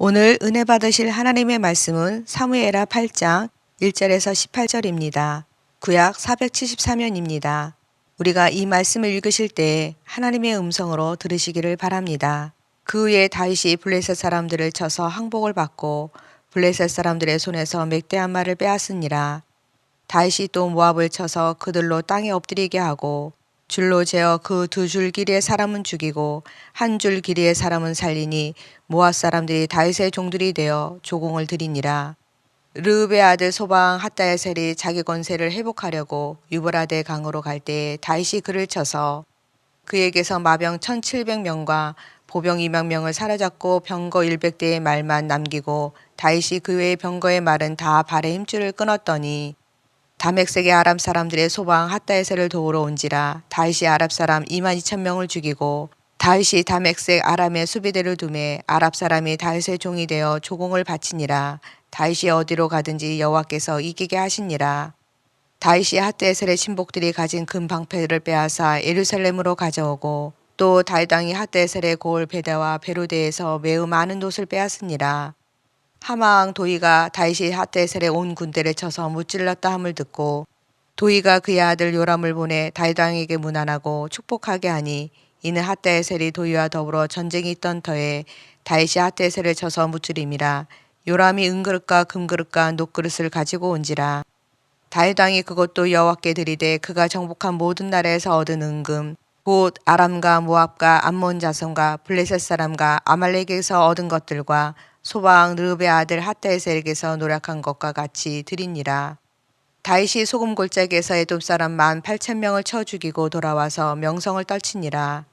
오늘 은혜 받으실 하나님의 말씀은 사무엘하 8장 1절에서 18절입니다. 구약 474면입니다. 우리가 이 말씀을 읽으실 때 하나님의 음성으로 들으시기를 바랍니다. 그 후에 다윗이 블레셋 사람들을 쳐서 항복을 받고 블레셋 사람들의 손에서 맥대한 말을 빼앗으니라. 다윗이 또 모압을 쳐서 그들로 땅에 엎드리게 하고 줄로 재어 그 두 줄 길이의 사람은 죽이고 한 줄 길이의 사람은 살리니 모압 사람들이 다윗의 종들이 되어 조공을 드리니라. 르읍의 아들 소방 핫다에셀이 자기 권세를 회복하려고 유브라데 강으로 갈 때에 다윗이 그를 쳐서 그에게서 마병 1700명과 보병 200명을 사로잡고 병거 100대의 말만 남기고 다윗이 그 외의 병거의 말은 다 발의 힘줄을 끊었더니 다맥색의 아람 사람들의 소방 핫다에셀을 도우러 온지라. 다윗이 아랍 사람 22,000명을 죽이고 다윗이 다맥색 아람의 수비대를 두매 아랍 사람이 다윗의 종이 되어 조공을 바치니라. 다윗이 어디로 가든지 여호와께서 이기게 하시니라. 다윗이 핫다에셀의 친복들이 가진 금 방패를 빼앗아 예루살렘으로 가져오고 또 다윗 왕이 핫다에셀의 고을 베다와 베로데에서 매우 많은 돛을 빼앗으니라. 하마왕 도이가 다윗이 핫다에셀의 온 군대를 쳐서 무찔렀다 함을 듣고 도이가 그의 아들 요람을 보내 다윗 왕에게 문안하고 축복하게 하니 이는 핫다에셀이 도이와 더불어 전쟁이 있던 터에 다윗이 핫다에셀을 쳐서 무찌림이라. 요람이 은그릇과 금그릇과 녹그릇을 가지고 온지라. 다윗 왕이 그것도 여호와께 드리되 그가 정복한 모든 나라에서 얻은 은금 곧 아람과 모압과 암몬 자손과 블레셋 사람과 아말렉에서 얻은 것들과 소방 르읍의 아들 핫다에셀에게서 노력한 것과 같이 드리니라. 다윗이 소금 골짜기에서 에돔 사람 18,000명을 쳐 죽이고 돌아와서 명성을 떨치니라.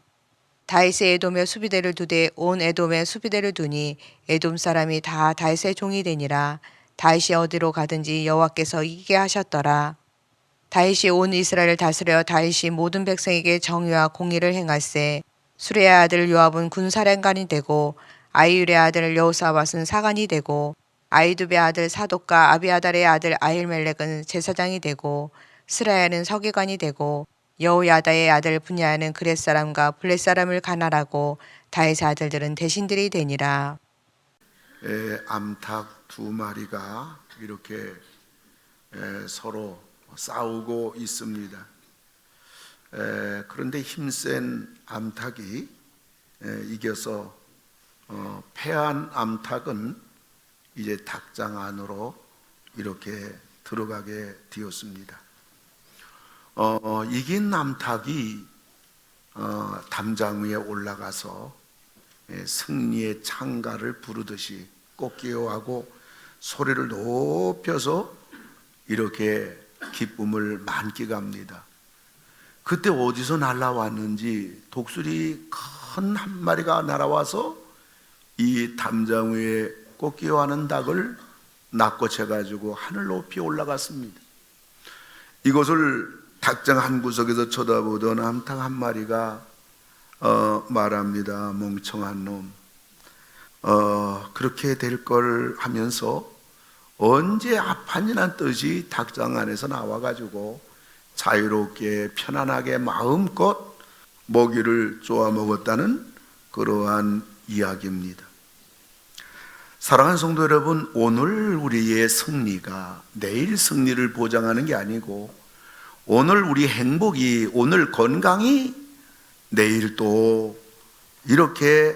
다윗의 에돔의 수비대를 두되 온 에돔의 수비대를 두니 에돔 사람이 다 다윗의 종이 되니라. 다윗이 어디로 가든지 여호와께서 이기게 하셨더라. 다윗이 온 이스라엘을 다스려 다윗이 모든 백성에게 정의와 공의를 행할세. 수레의 아들 요압은 군사령관이 되고 아이율의 아들 여호사밧은 사관이 되고 아이두베의 아들 사독과 아비아달의 아들 아힐멜렉은 제사장이 되고 스라야는 서기관이 되고 여호야다의 아들 분야는 그렛 사람과 블렛 사람을 관할하고 다윗의 아들들은 대신들이 되니라. 암탉 두 마리가 이렇게 서로 싸우고 있습니다. 그런데 힘센 암탉이 이겨서 패한 암탉은 이제 닭장 안으로 이렇게 들어가게 되었습니다. 이긴 암탉이 담장 위에 올라가서 승리의 창가를 부르듯이 꽃기호하고 소리를 높여서 이렇게 기쁨을 만끽합니다. 그때 어디서 날아왔는지 독수리 큰 한 마리가 날아와서 이 담장 위에 꽃기호하는 닭을 낚고채가지고 하늘 높이 올라갔습니다. 이것을 닭장 한 구석에서 쳐다보던 암탉 한 마리가 말합니다. 멍청한 놈, 그렇게 될 걸 하면서 언제 아판이란 뜻이 닭장 안에서 나와가지고 자유롭게 편안하게 마음껏 먹이를 쪼아 먹었다는 그러한 이야기입니다. 사랑하는 성도 여러분, 오늘 우리의 승리가 내일 승리를 보장하는 게 아니고 오늘 우리 행복이, 오늘 건강이 내일 또 이렇게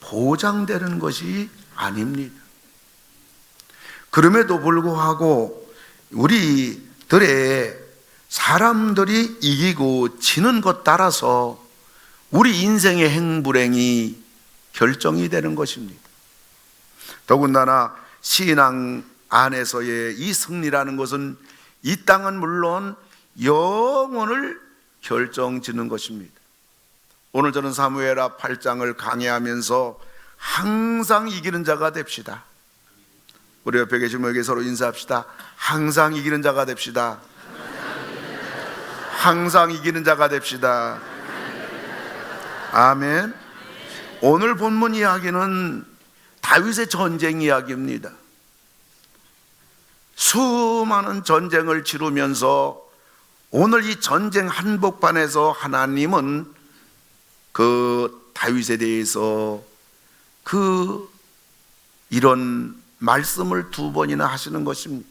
보장되는 것이 아닙니다. 그럼에도 불구하고 우리들의 사람들이 이기고 지는 것 따라서 우리 인생의 행불행이 결정이 되는 것입니다. 더군다나 신앙 안에서의 이 승리라는 것은 이 땅은 물론 영혼을 결정짓는 것입니다. 오늘 저는 사무엘하 8장을 강해하면서 항상 이기는 자가 됩시다. 우리 옆에 계신 분에게 서로 인사합시다. 항상 이기는 자가 됩시다. 항상 이기는 자가 됩시다. 아멘. 오늘 본문 이야기는 다윗의 전쟁 이야기입니다. 수많은 전쟁을 치르면서 오늘 이 전쟁 한복판에서 하나님은 그 다윗에 대해서 그 이런 말씀을 두 번이나 하시는 것입니다.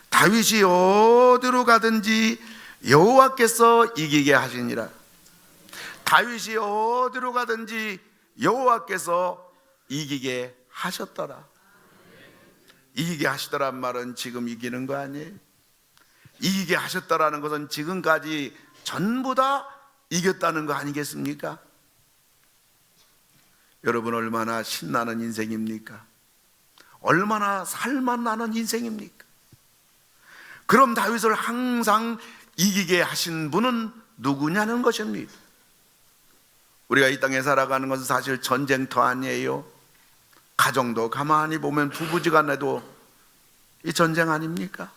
다윗이 어디로 가든지 여호와께서 이기게 하시니라. 다윗이 어디로 가든지 여호와께서 이기게 하셨더라. 이기게 하시더란 말은 지금 이기는 거 아니에요? 이기게 하셨다라는 것은 지금까지 전부 다 이겼다는 거 아니겠습니까? 여러분, 얼마나 신나는 인생입니까? 얼마나 살만나는 인생입니까? 그럼 다윗을 항상 이기게 하신 분은 누구냐는 것입니다. 우리가 이 땅에 살아가는 것은 사실 전쟁터 아니에요? 가정도 가만히 보면 부부지간에도 이 전쟁 아닙니까?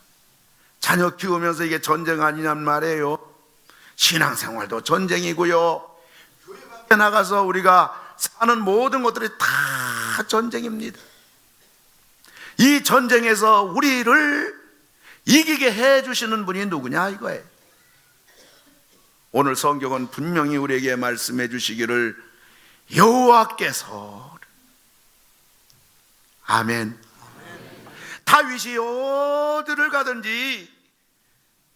자녀 키우면서 이게 전쟁 아니냔 말이에요. 신앙생활도 전쟁이고요, 교회 밖에 나가서 우리가 사는 모든 것들이 다 전쟁입니다. 이 전쟁에서 우리를 이기게 해주시는 분이 누구냐 이거예요. 오늘 성경은 분명히 우리에게 말씀해 주시기를 여호와께서, 아멘. 다윗이 어디를 가든지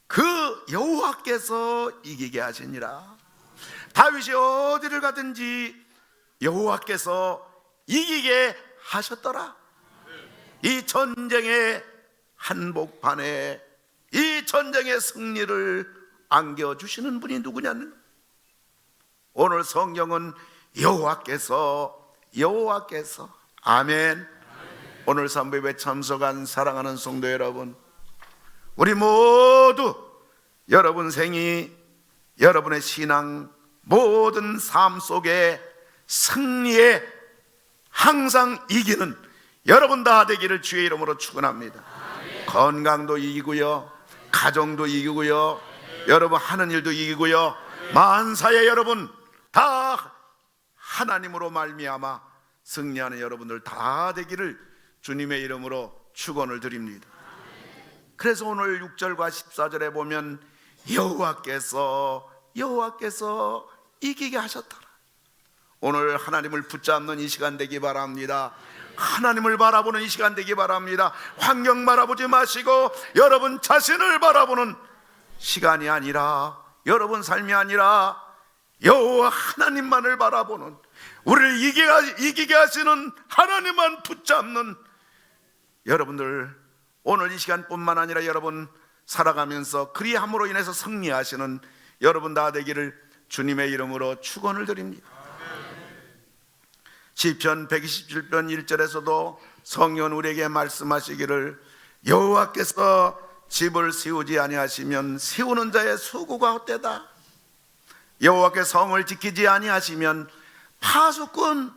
그 여호와께서 이기게 하시니라. 다윗이 어디를 가든지 여호와께서 이기게 하셨더라. 이 전쟁의 한복판에 이 전쟁의 승리를 안겨주시는 분이 누구냐는, 오늘 성경은 여호와께서, 아멘. 오늘 삼부예배 참석한 사랑하는 성도 여러분, 우리 모두 여러분 생이, 여러분의 신앙, 모든 삶 속에 승리에 항상 이기는 여러분 다 되기를 주의 이름으로 축원합니다. 건강도 이기고요, 가정도 이기고요, 여러분 하는 일도 이기고요, 만사에 여러분 다 하나님으로 말미암아 승리하는 여러분들 다 되기를 주님의 이름으로 축원을 드립니다. 그래서 오늘 6절과 14절에 보면 여호와께서 이기게 하셨더라. 오늘 하나님을 붙잡는 이 시간 되기 바랍니다. 하나님을 바라보는 이 시간 되기 바랍니다. 환경 바라보지 마시고 여러분 자신을 바라보는 시간이 아니라, 여러분 삶이 아니라 여호와 하나님만을 바라보는, 우리를 이기게 하시는 하나님만 붙잡는 여러분들, 오늘 이 시간뿐만 아니라 여러분 살아가면서 그리함으로 인해서 승리하시는 여러분 다 되기를 주님의 이름으로 축원을 드립니다. 시편 127편 1절에서도 성령은 우리에게 말씀하시기를 여호와께서 집을 세우지 아니하시면 세우는 자의 수고가 헛되다. 여호와께 성을 지키지 아니하시면 파수꾼,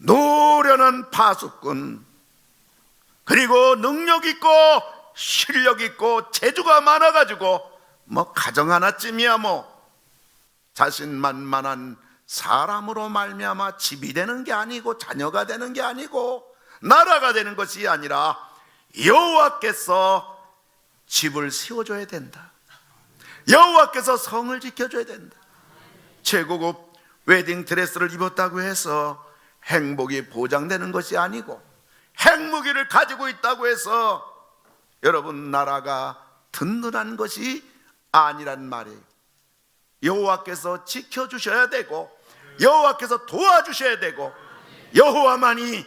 노련한 파수꾼, 그리고 능력 있고 실력 있고 재주가 많아가지고 가정 하나쯤이야 자신만만한 사람으로 말미암아 집이 되는 게 아니고 자녀가 되는 게 아니고 나라가 되는 것이 아니라 여호와께서 집을 세워줘야 된다. 여호와께서 성을 지켜줘야 된다. 최고급 웨딩 드레스를 입었다고 해서 행복이 보장되는 것이 아니고, 핵무기를 가지고 있다고 해서 여러분 나라가 든든한 것이 아니란 말이에요. 여호와께서 지켜주셔야 되고 여호와께서 도와주셔야 되고 여호와만이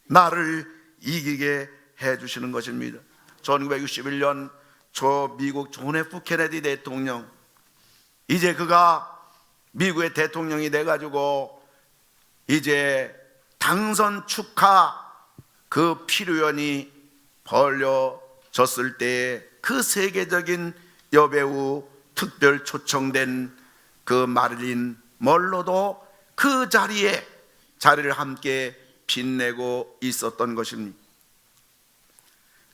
나를 이기게 해주시는 것입니다. 1961년 초 미국 존 F 케네디 대통령, 이제 그가 미국의 대통령이 돼가지고 이제 당선 축하 그 피로연이 벌려졌을 때 그 세계적인 여배우 특별 초청된 그 마릴린 먼로도 그 자리를 함께 빛내고 있었던 것입니다.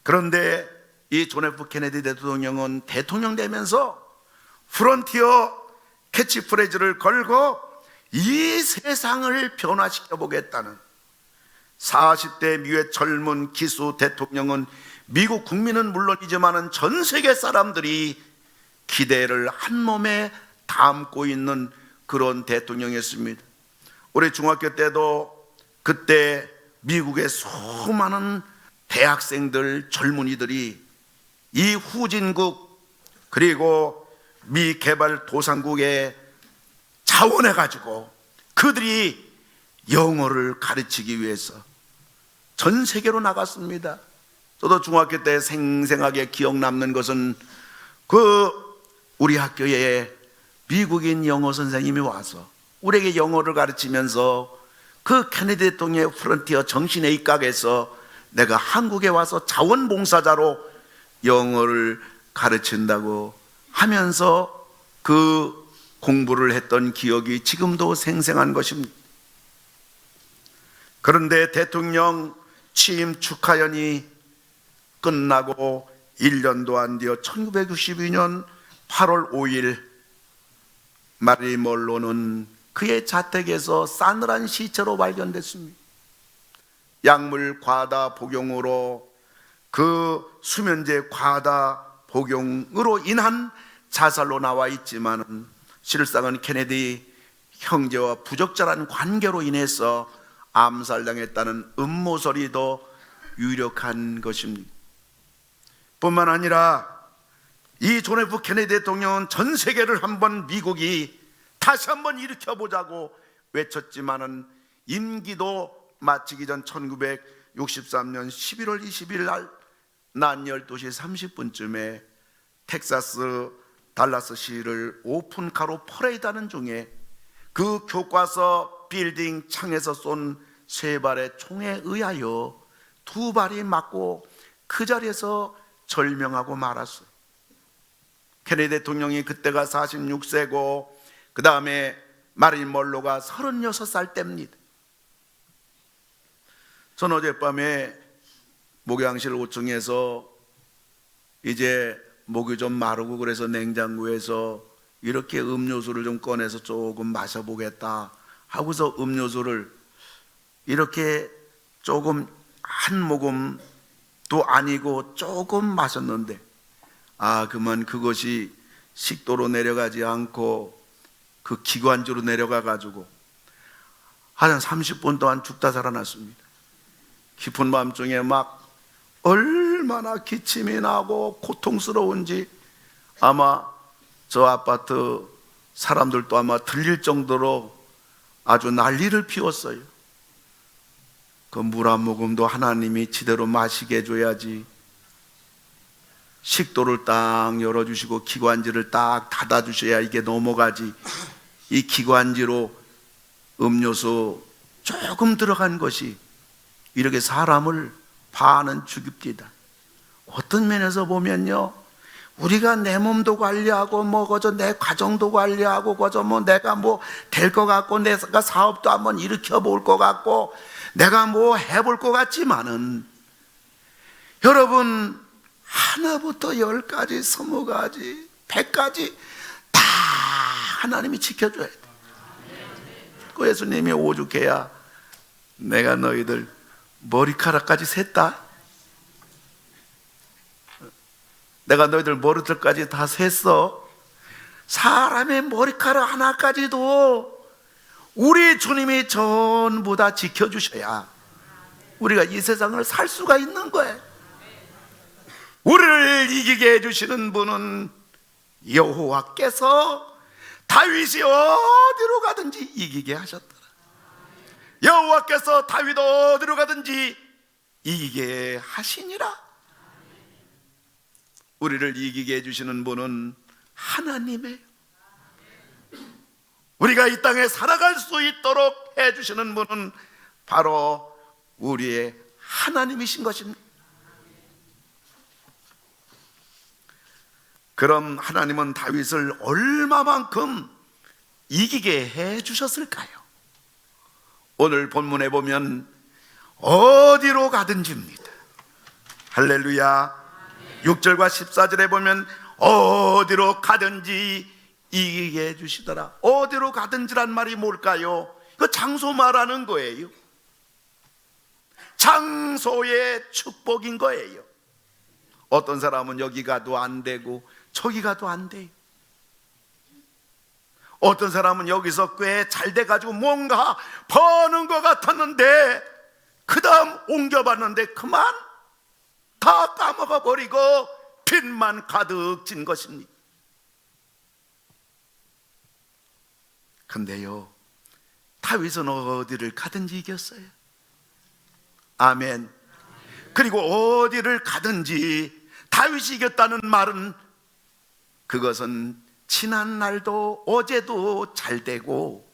그런데 이 존 F 케네디 대통령은 대통령 되면서 프론티어 캐치프레이즈를 걸고 이 세상을 변화시켜 보겠다는, 40대 미국의 젊은 기수 대통령은 미국 국민은 물론이지만 전 세계 사람들이 기대를 한 몸에 담고 있는 그런 대통령이었습니다. 우리 중학교 때도 그때 미국의 수많은 대학생들, 젊은이들이 이 후진국 그리고 미개발도상국에 자원해가지고 그들이 영어를 가르치기 위해서 전 세계로 나갔습니다. 저도 중학교 때 생생하게 기억 남는 것은 우리 학교에 미국인 영어 선생님이 와서 우리에게 영어를 가르치면서 그 케네디 대통령의 프론티어 정신의 입각에서 내가 한국에 와서 자원봉사자로 영어를 가르친다고 하면서 그 공부를 했던 기억이 지금도 생생한 것입니다. 그런데 대통령 취임 축하연이 끝나고 1년도 안 되어 1962년 8월 5일 마릴린 먼로는 그의 자택에서 싸늘한 시체로 발견됐습니다. 약물 과다 복용으로 그 수면제 과다 복용으로 인한 자살로 나와 있지만 실상은 케네디 형제와 부적절한 관계로 인해서 암살당했다는 음모설이 더 유력한 것입니다. 뿐만 아니라 이 존 F 케네디 대통령은 전 세계를 한번 미국이 다시 한번 일으켜보자고 외쳤지만은 임기도 마치기 전 1963년 11월 20일 날 낮 12시 30분쯤에 텍사스 달라스시를 오픈카로 퍼레이드하는 중에 그 교과서 빌딩 창에서 쏜 3발의 총에 의하여 2발이 맞고 그 자리에서 절명하고 말았어요. 케네디 대통령이 그때가 46세고 그 다음에 마릴린 먼로가 36살 때입니다. 전 어젯밤에 목욕실 5층에서 이제 목이 좀 마르고 그래서 냉장고에서 이렇게 음료수를 좀 꺼내서 조금 마셔보겠다 하고서 음료수를 이렇게 조금 한 모금도 아니고 조금 마셨는데 그만 그것이 식도로 내려가지 않고 그 기관지로 내려가 가지고 한 30분 동안 죽다 살아났습니다. 깊은 밤중에 막 얼마나 기침이 나고 고통스러운지 아마 저 아파트 사람들도 아마 들릴 정도로 아주 난리를 피웠어요. 그 물 한 모금도 하나님이 제대로 마시게 해줘야지, 식도를 딱 열어주시고 기관지를 딱 닫아주셔야 이게 넘어가지, 이 기관지로 음료수 조금 들어간 것이 이렇게 사람을 반은 죽입니다. 어떤 면에서 보면요, 우리가 내 몸도 관리하고 그저 내 가정도 관리하고 그저 내가 될 것 같고 내가 사업도 한번 일으켜 볼 것 같고 내가 해볼 것 같지만은 여러분 하나부터 10가지, 20가지, 100가지 다 하나님이 지켜줘야 돼. 그 예수님이 오죽해야 내가 너희들 머리카락까지 셌다, 내가 너희들 머리털까지 다 셌어. 사람의 머리카락 하나까지도 우리 주님이 전부 다 지켜주셔야 우리가 이 세상을 살 수가 있는 거예요. 우리를 이기게 해주시는 분은 여호와께서 다윗이 어디로 가든지 이기게 하셨더라. 여호와께서 다윗 어디로 가든지 이기게 하시니라. 우리를 이기게 해주시는 분은 하나님이에요. 우리가 이 땅에 살아갈 수 있도록 해주시는 분은 바로 우리의 하나님이신 것입니다. 그럼 하나님은 다윗을 얼마만큼 이기게 해주셨을까요? 오늘 본문에 보면 어디로 가든지입니다. 할렐루야. 6절과 14절에 보면 어디로 가든지 이기게 해주시더라. 어디로 가든지란 말이 뭘까요? 그 장소 말하는 거예요. 장소의 축복인 거예요. 어떤 사람은 여기 가도 안 되고 저기 가도 안 돼. 어떤 사람은 여기서 꽤 잘 돼가지고 뭔가 버는 것 같았는데 그 다음 옮겨봤는데 그만 다 까먹어 버리고 빚만 가득 진 것입니다. 근데요, 다윗은 어디를 가든지 이겼어요. 아멘. 그리고 어디를 가든지 다윗이 이겼다는 말은, 그것은 지난 날도 어제도 잘 되고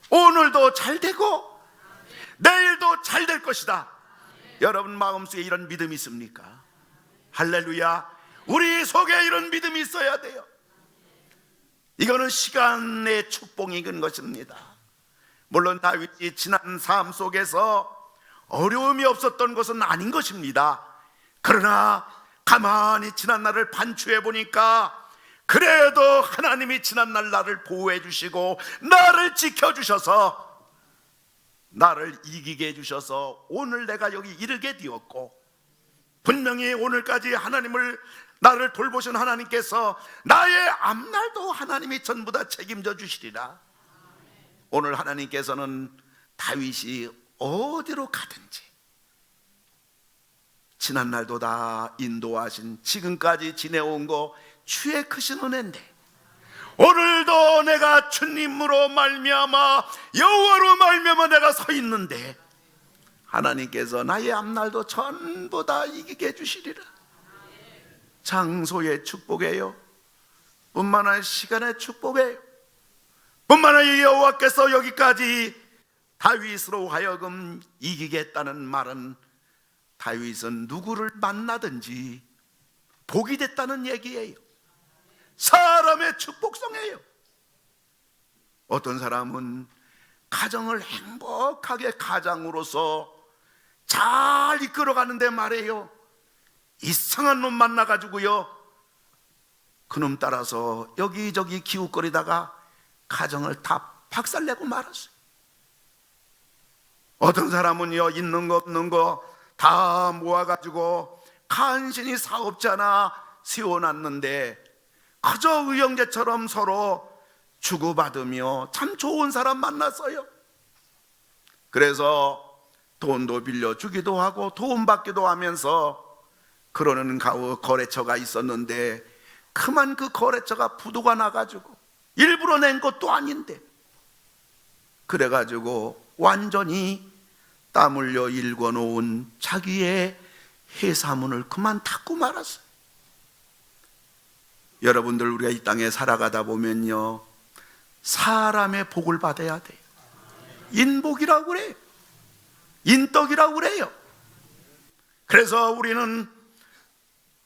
오늘도 잘 되고 내일도 잘 될 것이다. 여러분 마음속에 이런 믿음이 있습니까? 할렐루야. 우리 속에 이런 믿음이 있어야 돼요. 이거는 시간의 축복인 것입니다. 물론 다윗이 지난 삶 속에서 어려움이 없었던 것은 아닌 것입니다. 그러나 가만히 지난 날을 반추해 보니까 그래도 하나님이 지난 날 나를 보호해 주시고 나를 지켜주셔서 나를 이기게 해주셔서 오늘 내가 여기 이르게 되었고, 분명히 오늘까지 나를 돌보신 하나님께서 나의 앞날도 하나님이 전부 다 책임져 주시리라. 오늘 하나님께서는 다윗이 어디로 가든지 지난날도 다 인도하신, 지금까지 지내온 거 주의 크신 은혜인데, 오늘도 내가 주님으로 말미암아 여호와로 말미암아 내가 서 있는데 하나님께서 나의 앞날도 전부 다 이기게 해주시리라. 장소의 축복이에요. 뿐만 아니라 시간의 축복이에요. 뿐만 아니라 여호와께서 여기까지 다윗으로 하여금 이기게 했다는 말은, 다윗은 누구를 만나든지 복이 됐다는 얘기예요. 사람의 축복성이에요. 어떤 사람은 가정을 행복하게 가장으로서 잘 이끌어가는데 말이에요, 이상한 놈 만나가지고요, 그놈 따라서 여기저기 기웃거리다가 가정을 다 박살내고 말았어요. 어떤 사람은요, 있는 거 없는 거 다 모아가지고 간신히 사업자 하나 세워놨는데 그저 의형제처럼 서로 주고받으며 참 좋은 사람 만났어요. 그래서 돈도 빌려주기도 하고 도움 받기도 하면서 그러는 거래처가 있었는데, 그만 그 거래처가 부도가 나가지고 일부러 낸 것도 아닌데, 그래가지고 완전히 땀 흘려 일궈놓은 자기의 회사문을 그만 닫고 말았어요. 여러분들, 우리가 이 땅에 살아가다 보면요, 사람의 복을 받아야 돼요. 인복이라고 그래요. 인덕이라고 그래요. 그래서 우리는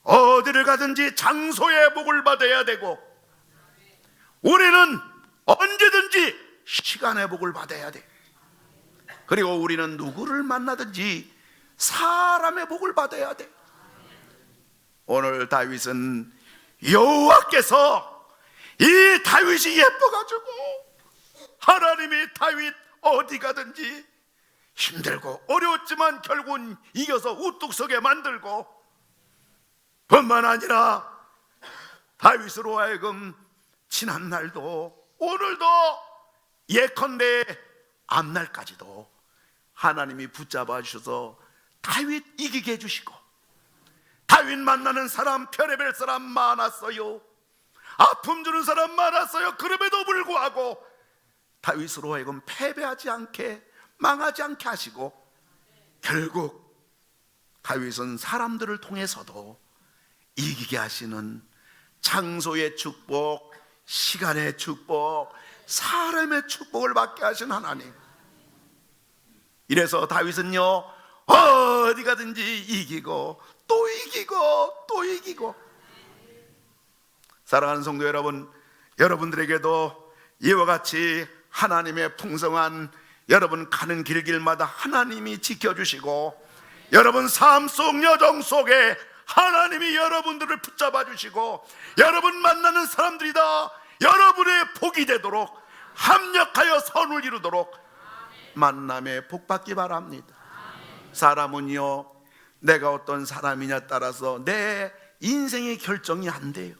어디를 가든지 장소의 복을 받아야 되고, 우리는 언제든지 시간의 복을 받아야 돼. 그리고 우리는 누구를 만나든지 사람의 복을 받아야 돼. 오늘 다윗은 여호와께서 이 다윗이 예뻐가지고 하나님이 다윗 어디 가든지 힘들고 어려웠지만 결국은 이겨서 우뚝 서게 만들고, 뿐만 아니라 다윗으로 하여금 지난 날도 오늘도 예컨대 앞날까지도 하나님이 붙잡아 주셔서 다윗 이기게 해주시고, 다윗 만나는 사람 별의별 사람 많았어요. 아픔 주는 사람 많았어요. 그럼에도 불구하고 다윗으로 하여금 패배하지 않게, 망하지 않게 하시고, 결국 다윗은 사람들을 통해서도 이기게 하시는 장소의 축복, 시간의 축복, 사람의 축복을 받게 하신 하나님. 이래서 다윗은요, 어디 가든지 이기고 또 이기고 또 이기고. 사랑하는 성도 여러분, 여러분들에게도 이와 같이 하나님의 풍성한, 여러분 가는 길길마다 하나님이 지켜주시고, 여러분 삶 속 여정 속에 하나님이 여러분들을 붙잡아 주시고, 여러분 만나는 사람들이 다 여러분의 복이 되도록, 합력하여 선을 이루도록 만남에 복 받기 바랍니다. 사람은요, 내가 어떤 사람이냐 따라서 내 인생의 결정이 안 돼요.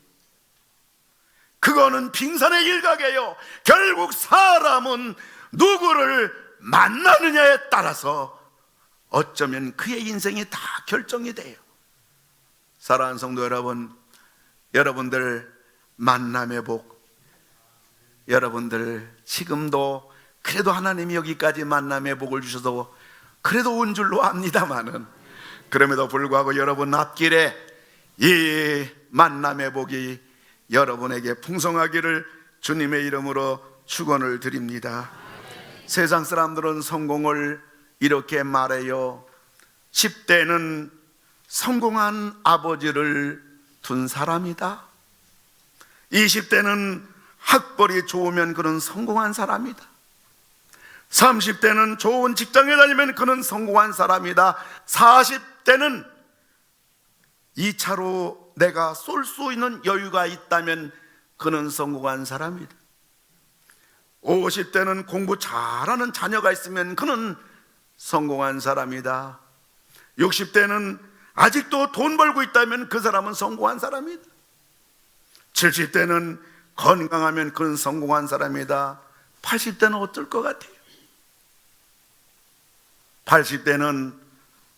그거는 빙산의 일각이에요. 결국 사람은 누구를 만나느냐에 따라서 어쩌면 그의 인생이 다 결정이 돼요. 사랑하는 성도 여러분, 여러분들 만남의 복, 여러분들 지금도 그래도 하나님이 여기까지 만남의 복을 주셔서 그래도 온 줄로 압니다마는, 그럼에도 불구하고 여러분 앞길에 이 만남의 복이 여러분에게 풍성하기를 주님의 이름으로 축원을 드립니다. 세상 사람들은 성공을 이렇게 말해요. 10대는 성공한 아버지를 둔 사람이다. 20대는 학벌이 좋으면 그는 성공한 사람이다. 30대는 좋은 직장에 다니면 그는 성공한 사람이다. 40대는 2차로 내가 쏠 수 있는 여유가 있다면 그는 성공한 사람이다. 50대는 공부 잘하는 자녀가 있으면 그는 성공한 사람이다. 60대는 아직도 돈 벌고 있다면 그 사람은 성공한 사람이다. 70대는 건강하면 그는 성공한 사람이다. 80대는 어떨 것 같아요? 80대는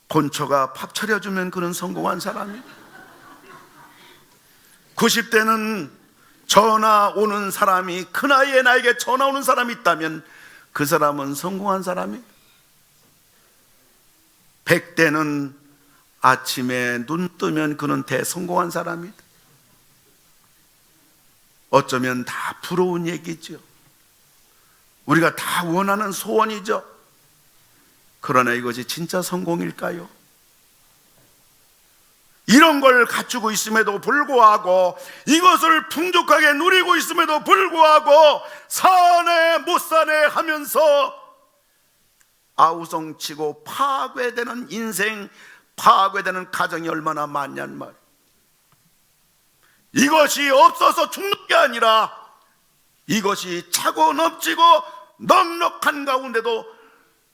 본처가 밥 차려주면 그는 성공한 사람이다. 90대는 전화 오는 사람이, 그 나이에 나에게 전화 오는 사람이 있다면 그 사람은 성공한 사람이다. 100대는 아침에 눈 뜨면 그는 대성공한 사람이다. 어쩌면 다 부러운 얘기죠. 우리가 다 원하는 소원이죠. 그러나 이것이 진짜 성공일까요? 이런 걸 갖추고 있음에도 불구하고, 이것을 풍족하게 누리고 있음에도 불구하고 사네 못 사네 하면서 아우성치고 파괴되는 인생, 파괴되는 가정이 얼마나 많냔 말이에요. 이것이 없어서 죽는 게 아니라 이것이 차고 넘치고 넉넉한 가운데도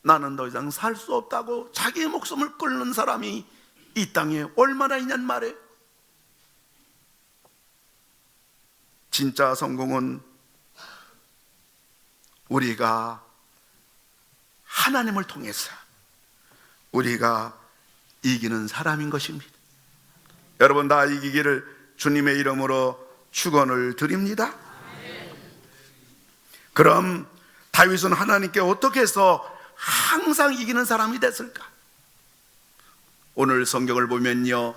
나는 더 이상 살 수 없다고 자기 목숨을 끊는 사람이 이 땅에 얼마나 있냔 말이에요. 진짜 성공은 우리가 하나님을 통해서 우리가 이기는 사람인 것입니다. 여러분 다 이기기를 주님의 이름으로 축원을 드립니다. 그럼 다윗은 하나님께 어떻게 해서 항상 이기는 사람이 됐을까? 오늘 성경을 보면요,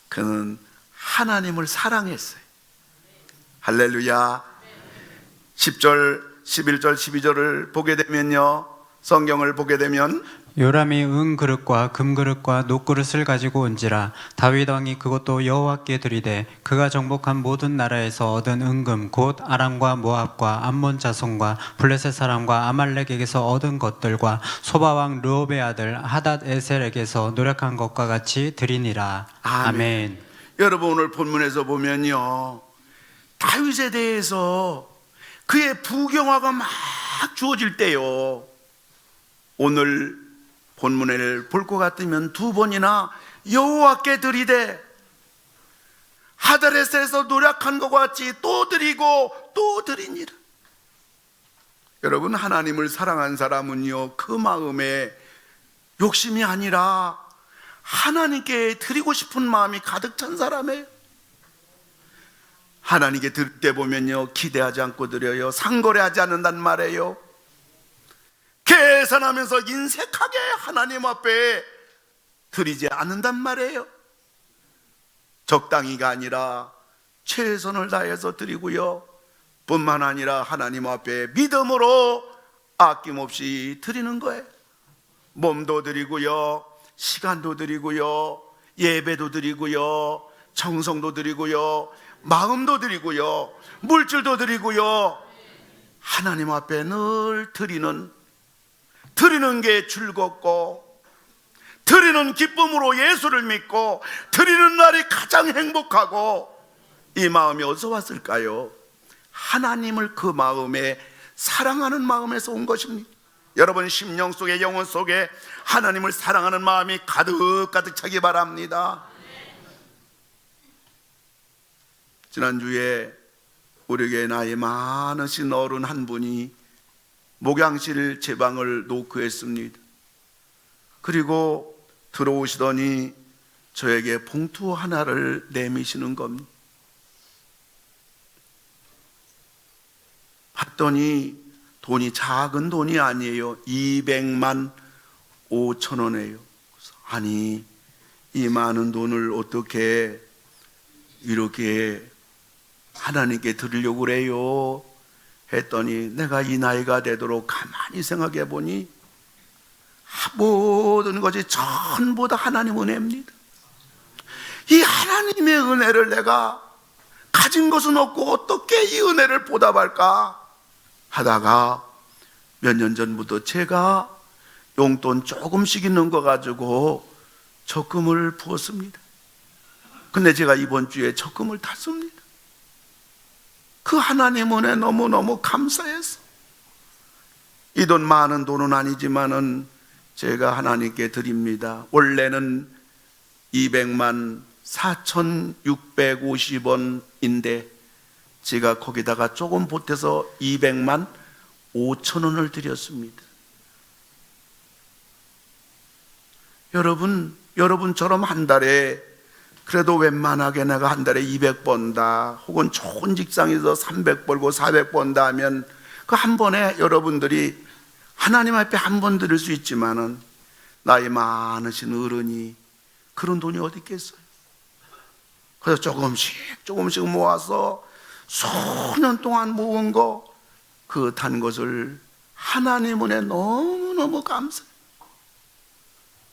그는 하나님을 사랑했어요. 할렐루야. 10절, 11절, 12절을 보게 되면요, 성경을 보게 되면 요람이 은그릇과 금그릇과 녹그릇을 가지고 온지라 다윗 왕이 그것도 여호와께 드리되 그가 정복한 모든 나라에서 얻은 은금 곧 아람과 모압과 암몬 자손과 블레셋 사람과 아말렉에게서 얻은 것들과 소바 왕 르홉의 아들 하닷 에셀에게서 노력한 것과 같이 드리니라. 아멘. 여러분 오늘 본문에서 보면요, 다윗에 대해서 그의 부경화가 막 주어질 때요, 오늘 본문을 볼 것 같으면 두 번이나 여호와께 드리되 하다레스에서 노력한 것 같이 또 드리고 또 드리니라. 여러분 하나님을 사랑한 사람은요, 그 마음에 욕심이 아니라 하나님께 드리고 싶은 마음이 가득 찬 사람이에요. 하나님께 드릴 때 보면요, 기대하지 않고 드려요. 상거래하지 않는단 말이에요. 계산하면서 인색하게 하나님 앞에 드리지 않는단 말이에요. 적당히가 아니라 최선을 다해서 드리고요, 뿐만 아니라 하나님 앞에 믿음으로 아낌없이 드리는 거예요. 몸도 드리고요, 시간도 드리고요, 예배도 드리고요, 정성도 드리고요, 마음도 드리고요, 물질도 드리고요, 하나님 앞에 늘 드리는 게 즐겁고, 드리는 기쁨으로 예수를 믿고 드리는 날이 가장 행복하고, 이 마음이 어디서 왔을까요? 하나님을 그 마음에 사랑하는 마음에서 온 것입니다. 여러분 심령 속에, 영혼 속에 하나님을 사랑하는 마음이 가득 차기 바랍니다. 지난주에 우리에게 나이 많으신 어른 한 분이 목양실 제방을 노크했습니다. 그리고 들어오시더니 저에게 봉투 하나를 내미시는 겁니다. 봤더니 돈이 작은 돈이 아니에요. 200만 5천 원이에요. 아니, 이 많은 돈을 어떻게 이렇게 하나님께 드리려고 그래요? 했더니 내가 이 나이가 되도록 가만히 생각해 보니 모든 것이 전부 다 하나님 은혜입니다. 이 하나님의 은혜를 내가 가진 것은 없고 어떻게 이 은혜를 보답할까 하다가 몇 년 전부터 제가 용돈 조금씩 있는 거 가지고 적금을 부었습니다. 근데 제가 이번 주에 적금을 탔습니다. 그 하나님 은혜 너무너무 감사해서 이 돈 많은 돈은 아니지만은 제가 하나님께 드립니다. 원래는 200만 4,650원인데 제가 거기다가 조금 보태서 200만 5천 원을 드렸습니다. 여러분처럼 한 달에 그래도 웬만하게 내가 한 달에 200 번다 혹은 좋은 직장에서 300 벌고 400 번다 하면 그 한 번에 여러분들이 하나님 앞에 한 번 드릴 수 있지만은 나이 많으신 어른이 그런 돈이 어디 있겠어요? 그래서 조금씩 모아서 수년 동안 모은 거 그 단 것을 하나님 은혜 너무너무 감사해요.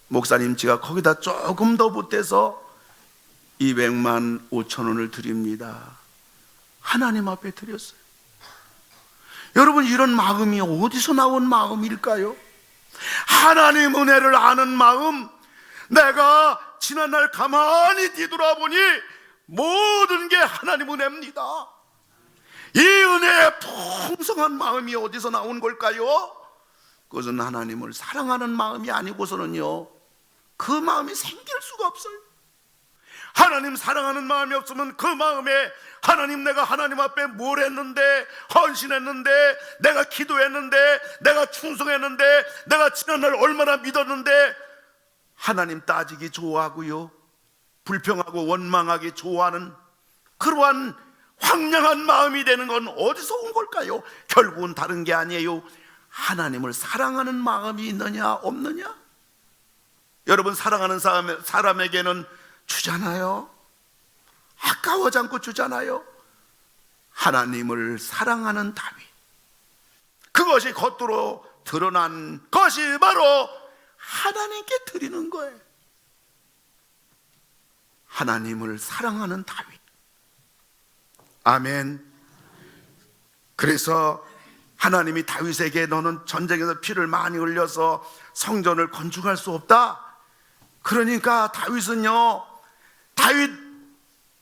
목사님, 제가 거기다 조금 더 보태서 200만 5천 원을 드립니다. 하나님 앞에 드렸어요. 여러분, 이런 마음이 어디서 나온 마음일까요? 하나님 은혜를 아는 마음, 내가 지난날 가만히 뒤돌아보니 모든 게 하나님 은혜입니다. 이 은혜의 풍성한 마음이 어디서 나온 걸까요? 그것은 하나님을 사랑하는 마음이 아니고서는요 그 마음이 생길 수가 없어요. 하나님 사랑하는 마음이 없으면 그 마음에 하나님, 내가 하나님 앞에 뭘 했는데, 헌신했는데, 내가 기도했는데, 내가 충성했는데, 내가 지난날 얼마나 믿었는데, 하나님 따지기 좋아하고요 불평하고 원망하기 좋아하는 그러한 황량한 마음이 되는 건 어디서 온 걸까요? 결국은 다른 게 아니에요. 하나님을 사랑하는 마음이 있느냐 없느냐? 여러분, 사랑하는 사람에게는 주잖아요. 아까워지 않고 주잖아요. 하나님을 사랑하는 다윗, 그것이 겉으로 드러난 것이 바로 하나님께 드리는 거예요. 하나님을 사랑하는 다윗. 아멘. 그래서 하나님이 다윗에게 너는 전쟁에서 피를 많이 흘려서 성전을 건축할 수 없다. 그러니까 다윗은요, 다윗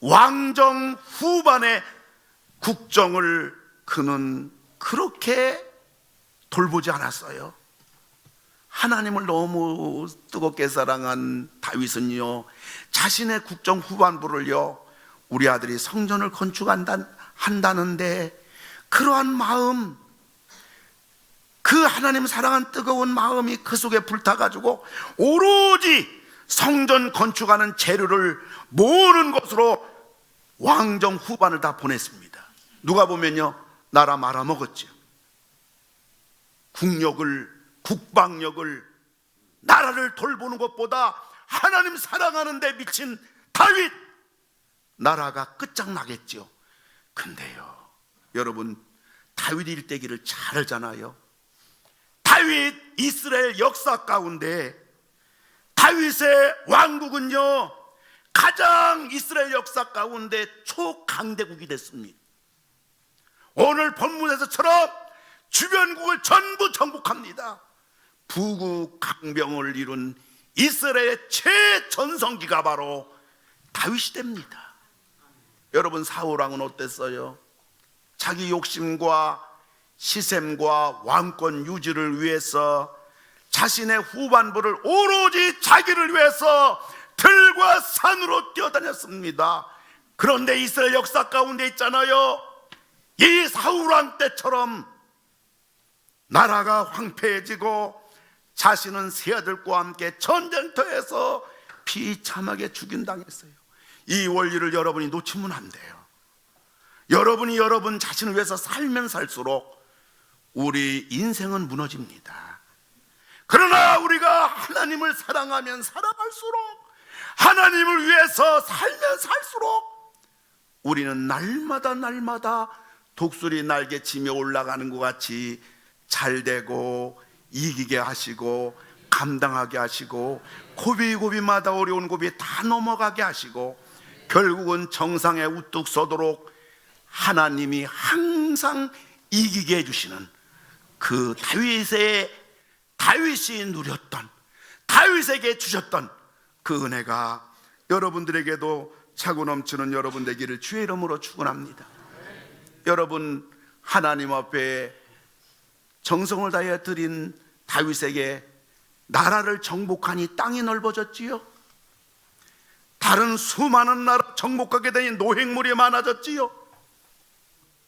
왕정 후반에 국정을 그는 그렇게 돌보지 않았어요. 하나님을 너무 뜨겁게 사랑한 다윗은요, 자신의 국정 후반부를요, 우리 아들이 성전을 건축한다는데 그러한 마음, 그 하나님 사랑한 뜨거운 마음이 그 속에 불타가지고 오로지 성전 건축하는 재료를 모으는 것으로 왕정 후반을 다 보냈습니다. 누가 보면요, 나라 말아먹었죠. 국방력을 나라를 돌보는 것보다 하나님 사랑하는 데 미친 다윗, 나라가 끝장나겠죠. 근데요, 여러분, 다윗 일대기를 잘 알잖아요. 다윗 이스라엘 역사 가운데 다윗의 왕국은요, 가장 이스라엘 역사 가운데 초강대국이 됐습니다. 오늘 본문에서처럼 주변국을 전부 정복합니다. 부국 강병을 이룬 이스라엘의 최전성기가 바로 다윗 시대입니다. 여러분, 사울왕은 어땠어요? 자기 욕심과 시샘과 왕권 유지를 위해서 자신의 후반부를 오로지 자기를 위해서 들과 산으로 뛰어다녔습니다. 그런데 이스라엘 역사 가운데 있잖아요, 이 사울왕 때처럼 나라가 황폐해지고 자신은 새 아들과 함께 전쟁터에서 비참하게 죽임당했어요. 이 원리를 여러분이 놓치면 안 돼요. 여러분이 여러분 자신을 위해서 살면 살수록 우리 인생은 무너집니다. 그러나 우리가 하나님을 사랑하면 사랑할수록, 하나님을 위해서 살면 살수록 우리는 날마다 날마다 독수리 날개치며 올라가는 것 같이 잘 되고 이기게 하시고 감당하게 하시고 고비고비마다 어려운 고비 다 넘어가게 하시고 결국은 정상에 우뚝 서도록 하나님이 항상 이기게 해주시는 그 다윗이 누렸던, 다윗에게 주셨던 그 은혜가 여러분들에게도 차고 넘치는 여러분 되기를 주의 이름으로 축원합니다. 여러분, 하나님 앞에 정성을 다해 드린 다윗에게 나라를 정복하니 땅이 넓어졌지요. 다른 수많은 나라 정복하게 되니 노획물이 많아졌지요.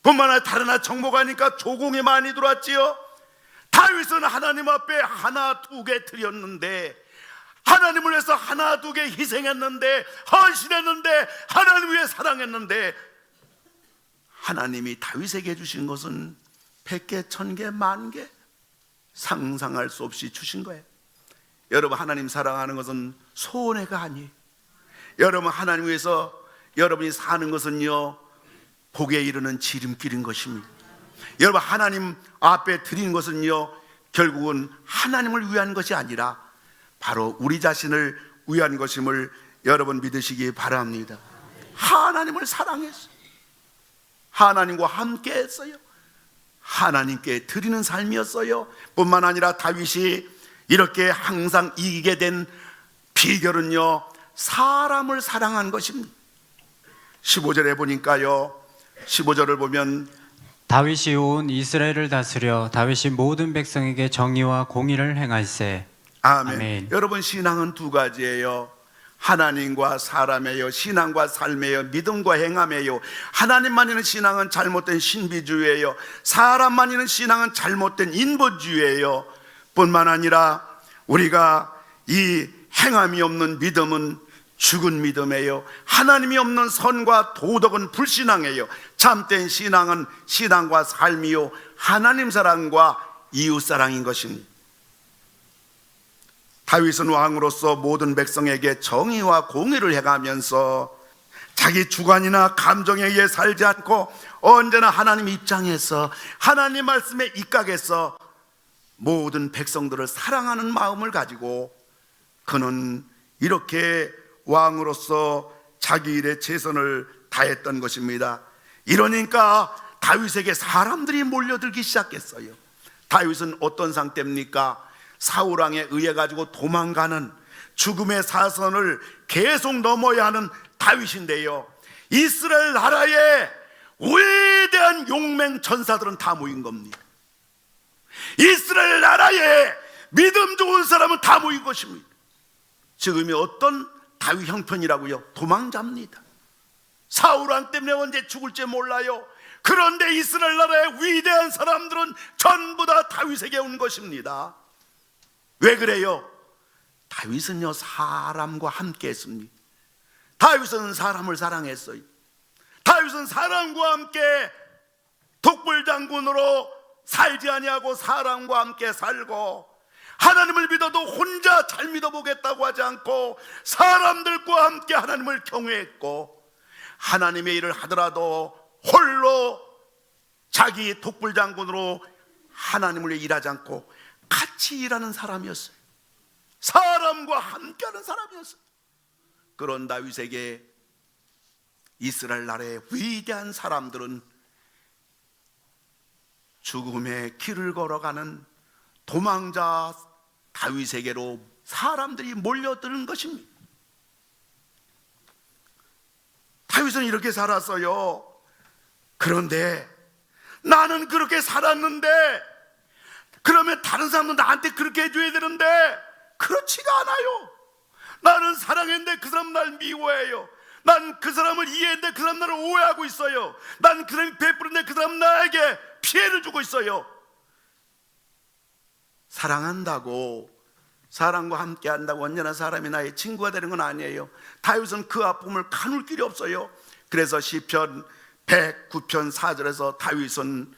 뿐만 아니라 다른 나라 정복하니까 조공이 많이 들어왔지요. 다윗은 하나님 앞에 하나 두 개 드렸는데, 하나님을 위해서 하나 두 개 희생했는데, 헌신했는데, 하나님 위해 사랑했는데, 하나님이 다윗에게 주신 것은 100개, 1000개, 10,000개 상상할 수 없이 주신 거예요. 여러분, 하나님 사랑하는 것은 손해가 아니에요. 여러분, 하나님 위해서 여러분이 사는 것은요, 복에 이르는 지름길인 것입니다. 여러분, 하나님 앞에 드리는 것은요, 결국은 하나님을 위한 것이 아니라 바로 우리 자신을 위한 것임을 여러분 믿으시기 바랍니다. 하나님을 사랑했어요. 하나님과 함께 했어요. 하나님께 드리는 삶이었어요. 뿐만 아니라 다윗이 이렇게 항상 이기게 된 비결은요, 사람을 사랑한 것입니다. 15절에 보니까요, 15절을 보면 다윗이 온 이스라엘을 다스려 다윗이 모든 백성에게 정의와 공의를 행할세. 아멘. 아멘. 여러분, 신앙은 두 가지예요. 하나님과 사람이에요. 신앙과 삶이에요. 믿음과 행함이에요. 하나님만 있는 신앙은 잘못된 신비주의예요. 사람만 있는 신앙은 잘못된 인본주의예요. 뿐만 아니라 우리가 이 행함이 없는 믿음은 죽은 믿음이에요. 하나님이 없는 선과 도덕은 불신앙이에요. 참된 신앙은 신앙과 삶이요, 하나님 사랑과 이웃 사랑인 것입니다. 다윗은 왕으로서 모든 백성에게 정의와 공의를 행하면서 자기 주관이나 감정에 의해 살지 않고 언제나 하나님 입장에서, 하나님 말씀에 입각해서 모든 백성들을 사랑하는 마음을 가지고 그는 이렇게 왕으로서 자기 일에 최선을 다했던 것입니다. 이러니까 다윗에게 사람들이 몰려들기 시작했어요. 다윗은 어떤 상태입니까? 사울왕에 의해 가지고 도망가는 죽음의 사선을 계속 넘어야 하는 다윗인데요, 이스라엘 나라에 위대한 용맹 전사들은 다 모인 겁니다. 이스라엘 나라에 믿음 좋은 사람은 다 모인 것입니다. 지금이 어떤 다윗 형편이라고요? 도망자입니다. 사울왕 때문에 언제 죽을지 몰라요. 그런데 이스라엘 나라의 위대한 사람들은 전부 다 다윗에게 온 것입니다. 왜 그래요? 다윗은요, 사람과 함께 했습니다. 다윗은 사람을 사랑했어요. 다윗은 사람과 함께 독불장군으로 살지 아니하고 사람과 함께 살고, 하나님을 믿어도 혼자 잘 믿어보겠다고 하지 않고 사람들과 함께 하나님을 경외했고, 하나님의 일을 하더라도 홀로 자기 독불장군으로 하나님을 위해 일하지 않고 같이 일하는 사람이었어요. 사람과 함께하는 사람이었어요. 그런 다윗에게 이스라엘 나라의 위대한 사람들은 죽음의 길을 걸어가는 도망자 다윗에게로 사람들이 몰려드는 것입니다. 다윗은 이렇게 살았어요. 그런데 나는 그렇게 살았는데, 그러면 다른 사람도 나한테 그렇게 해줘야 되는데 그렇지가 않아요. 나는 사랑했는데 그 사람 날 미워해요. 난 그 사람을 이해했는데 그 사람 나를 오해하고 있어요. 난 그 사람이 베푸는데 그 사람 나에게 피해를 주고 있어요. 사랑한다고 사람과 함께 한다고 언제나 사람이 나의 친구가 되는 건 아니에요. 다윗은 그 아픔을 가눌 길이 없어요. 그래서 시편 109편 4절에서 다윗은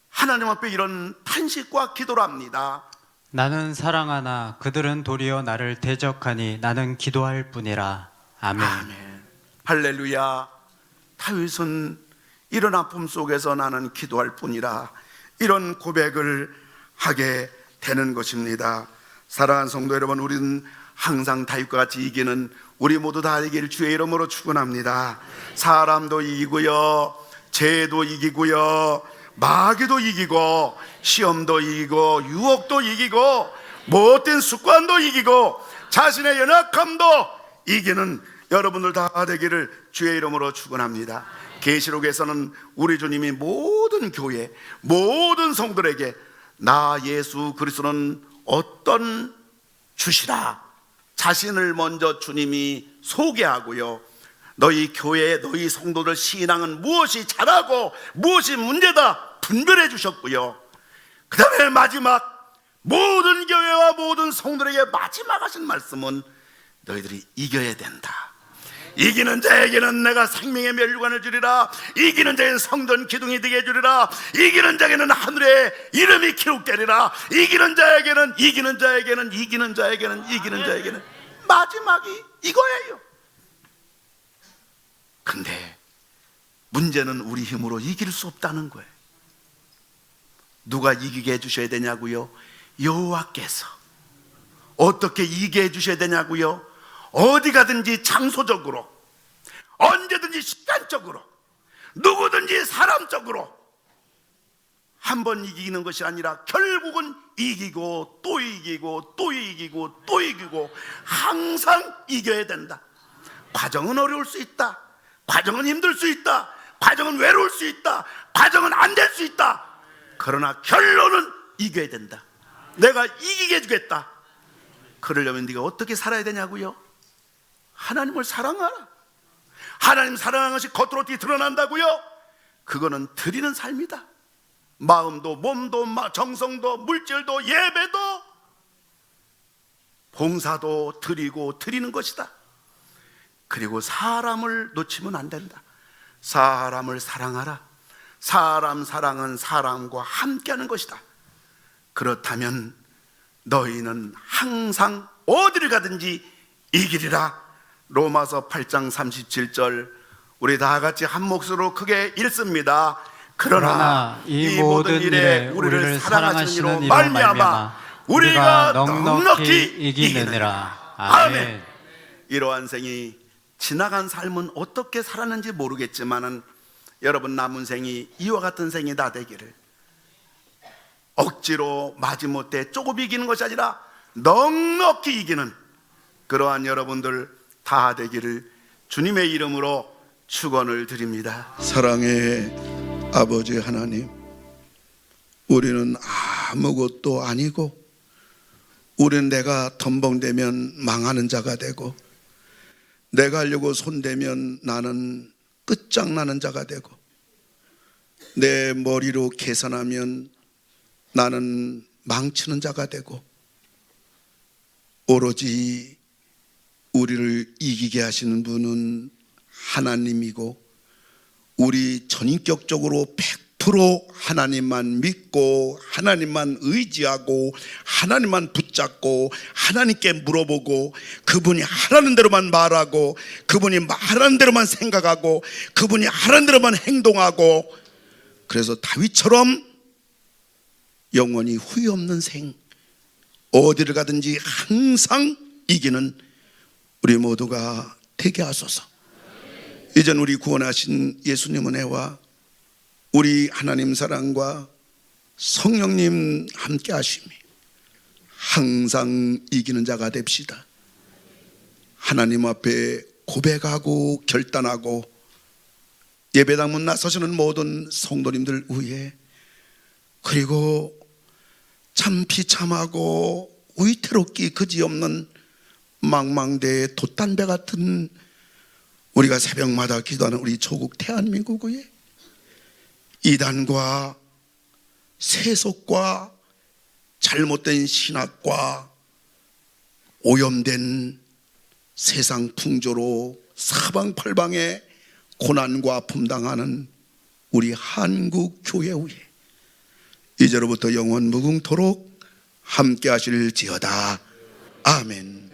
하나님 앞에 이런 탄식과 기도를 합니다. 나는 사랑하나 그들은 도리어 나를 대적하니 나는 기도할 뿐이라. 아멘. 아멘. 할렐루야. 다윗은 이런 아픔 속에서 나는 기도할 뿐이라, 이런 고백을 하게 되는 것입니다. 사랑하는 성도 여러분, 우리는 항상 다윗과 같이 이기는 우리 모두 다 되기를 주의 이름으로 축원합니다. 사람도 이기고요, 죄도 이기고요, 마귀도 이기고, 시험도 이기고, 유혹도 이기고, 못된 습관도 이기고, 자신의 연약함도 이기는 여러분들 다 되기를 주의 이름으로 축원합니다. 계시록에서는 우리 주님이 모든 교회, 모든 성도들에게 나 예수 그리스도는 어떤 주시라 자신을 먼저 주님이 소개하고요, 너희 교회, 너희 성도들 신앙은 무엇이 잘하고 무엇이 문제다 분별해 주셨고요, 그 다음에 마지막 모든 교회와 모든 성도들에게 마지막 하신 말씀은 너희들이 이겨야 된다. 이기는 자에게는 내가 생명의 멸류관을 주리라. 이기는 자에게는 성전 기둥이 되게 해주리라. 이기는 자에게는 하늘에 이름이 기록되리라. 이기는 자에게는 마지막이 이거예요. 근데 문제는 우리 힘으로 이길 수 없다는 거예요. 누가 이기게 해주셔야 되냐고요? 여호와께서. 어떻게 이기게 해주셔야 되냐고요? 어디 가든지 장소적으로, 언제든지 시간적으로, 누구든지 사람적으로 한 번 이기는 것이 아니라 결국은 이기고 또 이기고 또 이기고 또 이기고 항상 이겨야 된다. 과정은 어려울 수 있다. 과정은 힘들 수 있다. 과정은 외로울 수 있다. 과정은 안 될 수 있다. 그러나 결론은 이겨야 된다. 내가 이기게 해주겠다. 그러려면 네가 어떻게 살아야 되냐고요? 하나님을 사랑하라. 하나님 사랑하는 것이 겉으로 어떻게 드러난다고요? 그거는 드리는 삶이다. 마음도 몸도 정성도 물질도 예배도 봉사도 드리고 드리는 것이다. 그리고 사람을 놓치면 안 된다. 사람을 사랑하라. 사람 사랑은 사람과 함께하는 것이다. 그렇다면 너희는 항상 어디를 가든지 이기리라. 로마서 8장 37절 우리 다 같이 한 목소리로 크게 읽습니다. 그러나 이 모든 일에 우리를 사랑하시는 이로 말미암아 우리가 넉넉히 이기느니라. 아멘. 이러한 생이 지나간 삶은 어떻게 살았는지 모르겠지만은 여러분 남은 생이 이와 같은 생이 다 되기를, 억지로 마지못해 조금 이기는 것이 아니라 넉넉히 이기는 그러한 여러분들 다 되기를 주님의 이름으로 축원을 드립니다. 사랑의 아버지 하나님, 우리는 아무것도 아니고, 우리는 내가 덤벙대면 망하는 자가 되고, 내가 하려고 손대면 나는 끝장나는 자가 되고, 내 머리로 계산하면 나는 망치는 자가 되고, 오로지 우리를 이기게 하시는 분은 하나님이고, 우리 전인격적으로 100% 하나님만 믿고 하나님만 의지하고 하나님만 붙잡고 하나님께 물어보고 그분이 하라는 대로만 말하고 그분이 말하는 대로만 생각하고 그분이 하라는 대로만 행동하고, 그래서 다윗처럼 영원히 후회 없는 생, 어디를 가든지 항상 이기는 우리 모두가 되게 하소서. 이젠 우리 구원하신 예수님 은혜와 우리 하나님 사랑과 성령님 함께 하심이 항상 이기는 자가 됩시다. 하나님 앞에 고백하고 결단하고 예배당 문 나서시는 모든 성도님들 위해, 그리고 참 비참하고 위태롭기 그지없는 망망대해 돛담배 같은 우리가 새벽마다 기도하는 우리 조국 대한민국 위에 이단과 세속과 잘못된 신학과 오염된 세상 풍조로 사방팔방에 고난과 아픔 당하는 우리 한국 교회 위에 이제로부터 영원 무궁토록 함께 하실지어다. 아멘.